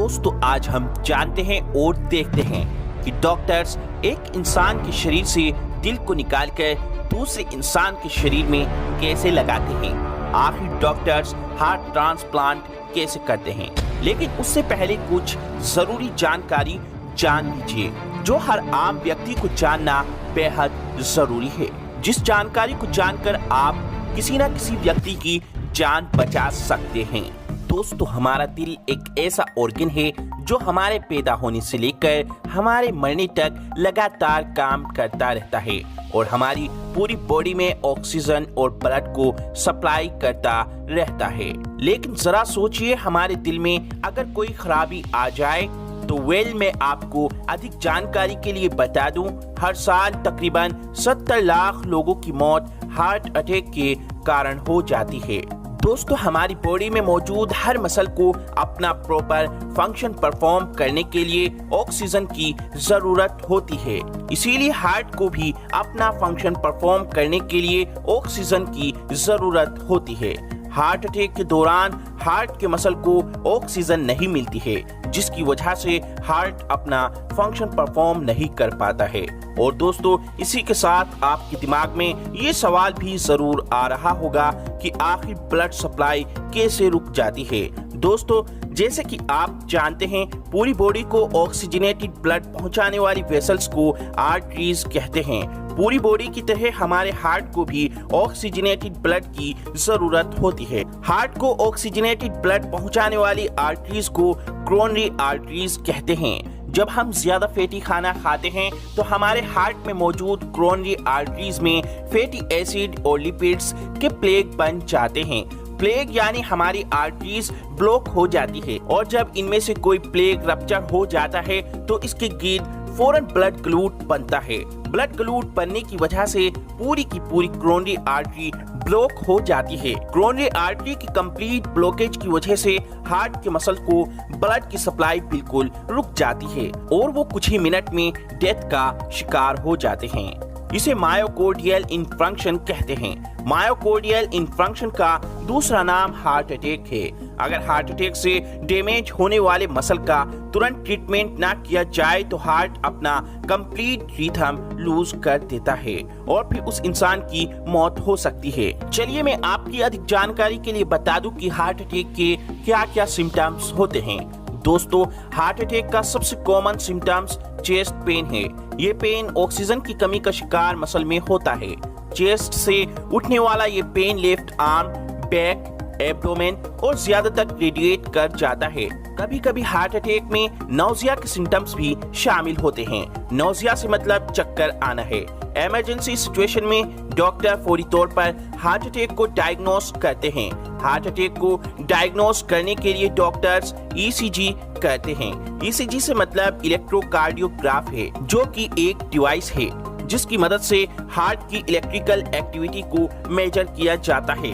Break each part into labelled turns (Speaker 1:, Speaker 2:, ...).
Speaker 1: दोस्तों आज हम जानते हैं और देखते हैं कि डॉक्टर्स एक इंसान के शरीर से दिल को निकालकर दूसरे इंसान के शरीर में कैसे लगाते हैं। आखिर डॉक्टर्स हार्ट ट्रांसप्लांट कैसे करते हैं, लेकिन उससे पहले कुछ जरूरी जानकारी जान लीजिए जो हर आम व्यक्ति को जानना बेहद जरूरी है। जिस जानकारी को जानकर आप किसी न किसी व्यक्ति की जान बचा सकते हैं। दोस्तों हमारा दिल एक ऐसा ऑर्गन है जो हमारे पैदा होने से लेकर हमारे मरने तक लगातार काम करता रहता है और हमारी पूरी बॉडी में ऑक्सीजन और ब्लड को सप्लाई करता रहता है। लेकिन जरा सोचिए, हमारे दिल में अगर कोई खराबी आ जाए तो मैं आपको अधिक जानकारी के लिए बता दूं, हर साल तकरीबन 70 लाख लोगों की मौत हार्ट अटैक के कारण हो जाती है। दोस्तों हमारी बॉडी में मौजूद हर मसल को अपना प्रॉपर फंक्शन परफॉर्म करने के लिए ऑक्सीजन की जरूरत होती है। इसीलिए हार्ट को भी अपना फंक्शन परफॉर्म करने के लिए ऑक्सीजन की जरूरत होती है। हार्ट अटैक के दौरान हार्ट के मसल को ऑक्सीजन नहीं मिलती है, जिसकी वजह से हार्ट अपना फंक्शन परफॉर्म नहीं कर पाता है। और दोस्तों इसी के साथ आपके दिमाग में ये सवाल भी जरूर आ रहा होगा कि आखिर ब्लड सप्लाई कैसे रुक जाती है। दोस्तों जैसे कि आप जानते हैं, पूरी बॉडी को ऑक्सीजनेटेड ब्लड पहुंचाने वाली वेसल्स को आर्टरीज कहते हैं। पूरी बॉडी की तरह हमारे हार्ट को भी ऑक्सीजनेटेड ब्लड की जरूरत होती है। हार्ट को ऑक्सीजनेटेड ब्लड पहुंचाने वाली आर्टरीज को कोरोनरी आर्टरीज कहते हैं। जब हम ज्यादा फैटी खाना खाते हैं तो हमारे हार्ट में मौजूद कोरोनरी आर्टरीज में फैटी एसिड और लिपिड्स के प्लेग बन जाते हैं। प्लेग यानी हमारी आर्टरीज ब्लॉक हो जाती है और जब इनमें से कोई प्लेग रप्चर हो जाता है तो इसके गिर्द फौरन ब्लड क्लूट बनता है। ब्लड क्लूट बनने की वजह से पूरी की पूरी कोरोनरी आर्टरी ब्लॉक हो जाती है। कोरोनरी आर्टरी की कंप्लीट ब्लॉकेज की वजह से हार्ट के मसल को ब्लड की सप्लाई बिल्कुल रुक जाती है और वो कुछ ही मिनट में डेथ का शिकार हो जाते हैं। इसे मायोकार्डियल इन्फ्रंक्शन कहते हैं। मायोकार्डियल इन्फ्रंक्शन का दूसरा नाम हार्ट अटैक है। अगर हार्ट अटैक से डैमेज होने वाले मसल का तुरंत ट्रीटमेंट ना किया जाए तो हार्ट अपना कंप्लीट रिथम लूज कर देता है और फिर उस इंसान की मौत हो सकती है। चलिए मैं आपकी अधिक जानकारी के लिए बता दूं कि हार्ट अटैक के क्या क्या सिम्टम्स होते हैं। दोस्तों हार्ट अटैक का सबसे कॉमन सिम्टम्स चेस्ट पेन है। ये पेन ऑक्सीजन की कमी का शिकार मसल में होता है। चेस्ट से उठने वाला ये pain left arm, back, abdomen और ज्यादा तक रेडिएट कर जाता है। कभी कभी हार्ट अटैक में नौजिया के सिम्टम्स भी शामिल होते हैं। नौजिया से मतलब चक्कर आना है। इमरजेंसी सिचुएशन में डॉक्टर फौरी तौर पर हार्ट अटैक को डायग्नोस करते हैं। हार्ट अटैक को डायग्नोस करने के लिए डॉक्टर्स ईसीजी करते हैं। ईसीजी से मतलब इलेक्ट्रोकार्डियोग्राफ है, जो कि एक डिवाइस है जिसकी मदद से हार्ट की इलेक्ट्रिकल एक्टिविटी को मेजर किया जाता है।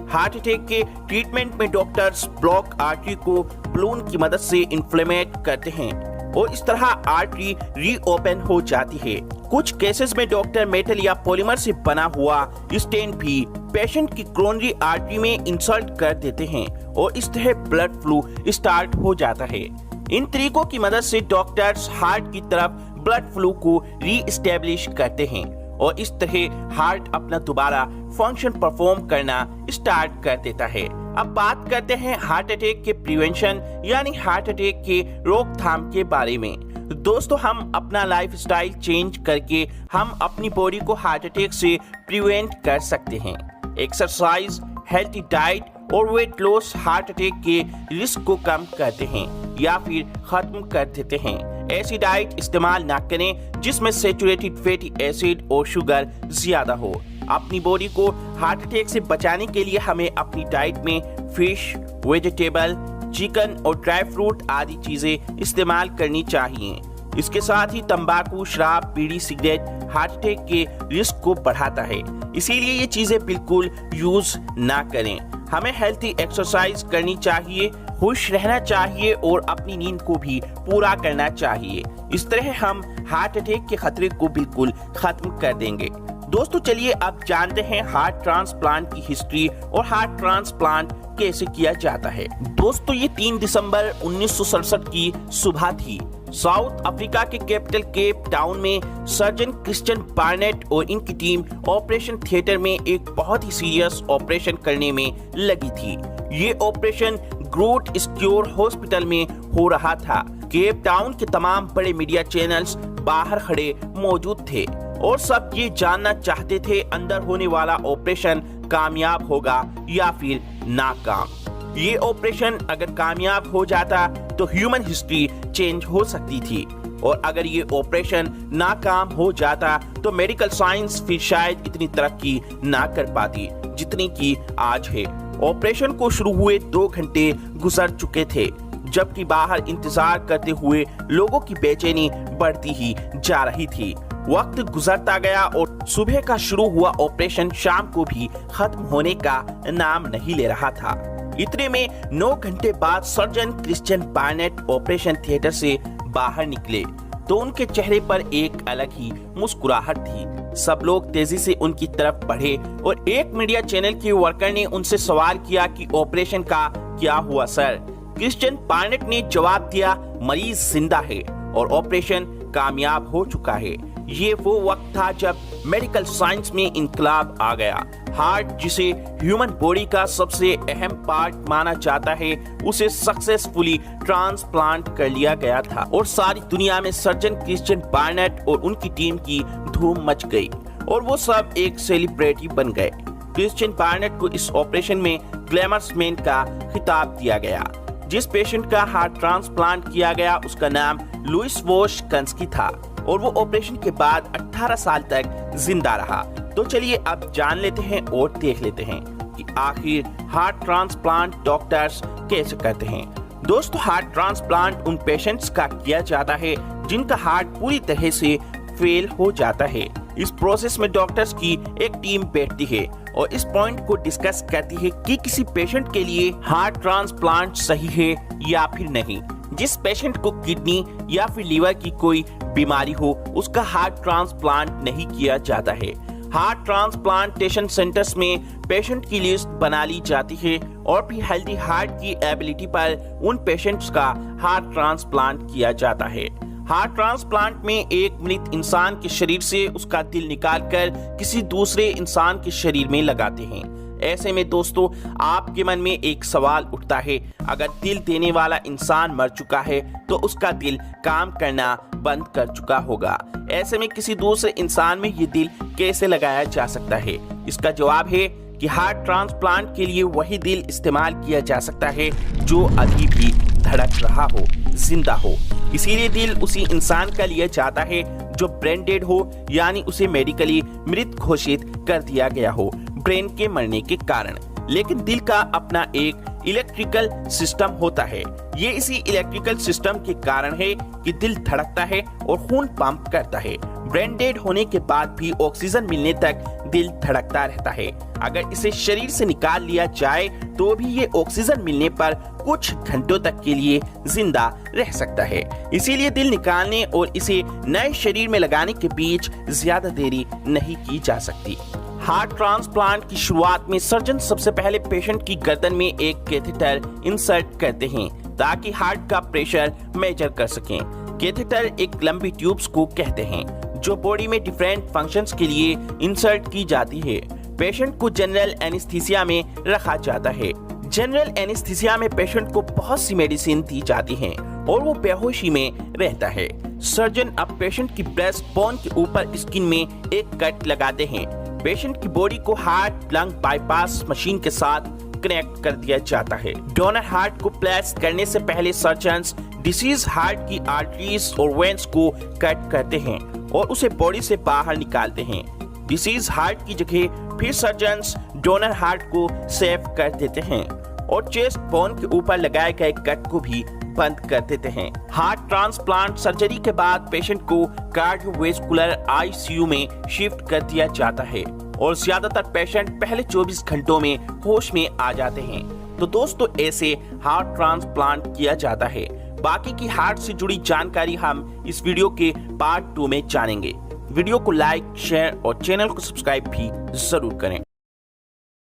Speaker 1: हार्ट अटैक के ट्रीटमेंट में डॉक्टर्स ब्लॉक आर्टरी को बलून की मदद से इन्फ्लेमेट करते हैं और इस तरह आर्टरी रीओपन हो जाती है। कुछ केसेस में डॉक्टर मेटल या पॉलीमर से बना हुआ स्टेंट भी पेशेंट की कोरोनरी आर्टरी में इंसर्ट कर देते हैं और इस तरह ब्लड फ्लो स्टार्ट हो जाता है। इन तरीकों की मदद से डॉक्टर्स हार्ट की तरफ ब्लड फ्लो को री-एस्टेब्लिश करते हैं और इस तरह हार्ट अपना दोबारा फंक्शन परफॉर्म करना स्टार्ट कर देता है। अब बात करते हैं हार्ट अटैक के प्रिवेंशन यानी हार्ट अटैक के रोकथाम के बारे में। दोस्तों हम अपना लाइफस्टाइल चेंज करके हम अपनी बॉडी को हार्ट अटैक से प्रिवेंट कर सकते हैं। एक्सरसाइज, हेल्थी डाइट और वेट लॉस हार्ट अटैक के रिस्क को कम करते हैं या फिर खत्म कर देते हैं। ऐसी डाइट इस्तेमाल ना करें जिसमें सैचुरेटेड फैटी एसिड और शुगर ज्यादा हो। अपनी बॉडी को हार्ट अटैक से बचाने के लिए हमें अपनी डाइट में फिश, वेजिटेबल, चिकन और ड्राई फ्रूट आदि चीजें इस्तेमाल करनी चाहिए। इसके साथ ही तंबाकू, शराब, बीड़ी, सिगरेट हार्ट अटैक के रिस्क को बढ़ाता है, इसीलिए ये चीजें बिल्कुल यूज ना करें। हमें हेल्थी एक्सरसाइज करनी चाहिए, खुश रहना चाहिए और अपनी नींद को भी पूरा करना चाहिए। इस तरह हम हार्ट अटैक के खतरे को बिल्कुल खत्म कर देंगे। दोस्तों चलिए अब जानते हैं हार्ट ट्रांसप्लांट की हिस्ट्री और हार्ट ट्रांसप्लांट कैसे किया जाता है। दोस्तों ये 3 दिसंबर 1967 की सुबह थी। साउथ अफ्रीका के कैपिटल केप टाउन में सर्जन क्रिश्चियन बार्नेट और इनकी टीम ऑपरेशन थिएटर में एक बहुत ही सीरियस ऑपरेशन करने में लगी थी। ये ऑपरेशन ग्रूट स्क्योर हॉस्पिटल में हो रहा था। केप टाउन के तमाम बड़े मीडिया चैनल्स बाहर खड़े मौजूद थे और सब ये जानना चाहते थे अंदर होने वाला ऑपरेशन कामयाब होगा या फिर नाकाम। ये ऑपरेशन अगर कामयाब हो जाता तो ह्यूमन हिस्ट्री चेंज हो सकती थी और अगर ये ऑपरेशन नाकाम हो जाता तो मेडिकल साइंस फिर शायद इतनी तरक्की ना कर पाती जितनी की आज है। ऑपरेशन को शुरू हुए 2 घंटे गुजर चुके थे, जबकि बाहर इंतजार करते हुए लोगों की बेचैनी बढ़ती ही जा रही थी। वक्त गुजरता गया और सुबह का शुरू हुआ ऑपरेशन शाम को भी खत्म होने का नाम नहीं ले रहा था। इतने में 9 घंटे बाद surgeon Christian Barnard operation theatre से बाहर निकले तो उनके चेहरे पर एक अलग ही मुस्कुराहट थी। सब लोग तेजी से उनकी तरफ बढ़े और एक मीडिया चैनल के वर्कर ने उनसे सवाल किया कि ऑपरेशन का क्या हुआ सर। क्रिश्चियन बार्नेट ने जवाब दिया, मरीज जिंदा है और ऑपरेशन कामयाब हो चुका है। ये वो वक्त था जब मेडिकल साइंस में इनकलाब आ गया। हार्ट जिसे ह्यूमन बॉडी का सबसे अहम पार्ट माना जाता है उसे सक्सेसफुली ट्रांसप्लांट कर लिया गया था और सारी दुनिया में सर्जन क्रिश्चियन बार्नेट और उनकी टीम की धूम मच गई और वो सब एक सेलिब्रिटी बन गए। क्रिश्चियन बार्नेट को इस ऑपरेशन में ग्लैमरस मैन का खिताब दिया गया। जिस पेशेंट का हार्ट ट्रांसप्लांट किया गया उसका नाम लुइस वोशकांस्की था और वो ऑपरेशन के बाद 18 साल तक जिंदा रहा। तो चलिए अब जान लेते हैं और देख लेते हैं कि आखिर हार्ट ट्रांसप्लांट डॉक्टर्स कैसे करते हैं। दोस्तों हार्ट ट्रांसप्लांट उन पेशेंट्स का किया जाता है जिनका हार्ट पूरी तरह से फेल हो जाता है। इस प्रोसेस में डॉक्टर्स की एक टीम बैठती है और इस पॉइंट को डिस्कस करती है कि किसी पेशेंट के लिए हार्ट ट्रांसप्लांट सही है या फिर नहीं। जिस पेशेंट को किडनी या फिर लीवर की कोई बीमारी हो उसका हार्ट ट्रांसप्लांट नहीं किया जाता है। हार्ट ट्रांसप्लांटेशन सेंटर्स में पेशेंट की लिस्ट बना ली जाती है और फिर हेल्दी हार्ट की एबिलिटी पर उन पेशेंट्स का हार्ट ट्रांसप्लांट किया जाता है। हार्ट ट्रांसप्लांट में एक मृत इंसान के शरीर से उसका दिल निकालकर किसी दूसरे इंसान के शरीर में लगाते हैं। ऐसे में दोस्तों आपके मन में एक सवाल उठता है, अगर दिल देने वाला इंसान मर चुका है तो उसका दिल काम करना बंद कर चुका होगा। ऐसे में किसी दूसरे इंसान में ये दिल कैसे लगाया जा सकता है? इसका जवाब है कि हार्ट ट्रांसप्लांट के लिए वही दिल इस्तेमाल किया जा सकता है जो अभी भी धड़क रहा हो, जिंदा हो। इसीलिए दिल उसी इंसान का लिया जाता है जो ब्रेन डेड हो, यानी उसे मेडिकली मृत घोषित कर दिया गया हो ब्रेन के मरने के कारण। लेकिन दिल का अपना एक इलेक्ट्रिकल सिस्टम होता है। ये इसी इलेक्ट्रिकल सिस्टम के कारण है कि दिल धड़कता है और खून पंप करता है। ब्रेन डेड होने के बाद भी ऑक्सीजन मिलने तक दिल धड़कता रहता है। अगर इसे शरीर से निकाल लिया जाए तो भी ये ऑक्सीजन मिलने पर कुछ घंटों तक के लिए जिंदा रह सकता है। इसीलिए दिल निकालने और इसे नए शरीर में लगाने के बीच ज्यादा देरी नहीं की जा सकती। हार्ट ट्रांसप्लांट की शुरुआत में सर्जन सबसे पहले पेशेंट की गर्दन में एक कैथेटर इंसर्ट करते हैं ताकि हार्ट का प्रेशर मेजर कर सकें। कैथेटर एक लंबी ट्यूब्स को कहते हैं जो बॉडी में डिफरेंट फंक्शंस के लिए इंसर्ट की जाती है। पेशेंट को जनरल एनेस्थीसिया में रखा जाता है। जनरल एनेस्थीसिया में पेशेंट को बहुत सी मेडिसिन दी जाती हैं और वो बेहोशी में रहता है। सर्जन अब पेशेंट की ब्रेस्ट बोन के ऊपर स्किन में एक कट लगाते हैं। पेशेंट की बॉडी को हार्ट लंग बाईपास मशीन के साथ कनेक्ट कर दिया जाता है। डोनर हार्ट को प्लेस करने से पहले सर्जन्स डिसीज हार्ट की आर्टरीज और वेन्स को कट करते हैं और उसे बॉडी से बाहर निकालते हैं। डिसीज हार्ट की जगह फिर सर्जन्स डोनर हार्ट को सेव कर देते हैं और चेस्ट बोन के ऊपर लगाए गए कट को भी बंद कर देते हैं। हार्ट ट्रांसप्लांट सर्जरी के बाद पेशेंट को कार्डियोवैस्कुलर आईसीयू में शिफ्ट कर दिया जाता है और ज्यादातर पेशेंट पहले 24 घंटों में होश में आ जाते हैं। तो दोस्तों ऐसे हार्ट ट्रांसप्लांट किया जाता है। बाकी की हार्ट से जुड़ी जानकारी हम इस वीडियो के पार्ट 2 में जानेंगे। वीडियो को लाइक, शेयर और चैनल को सब्सक्राइब भी जरूर करें।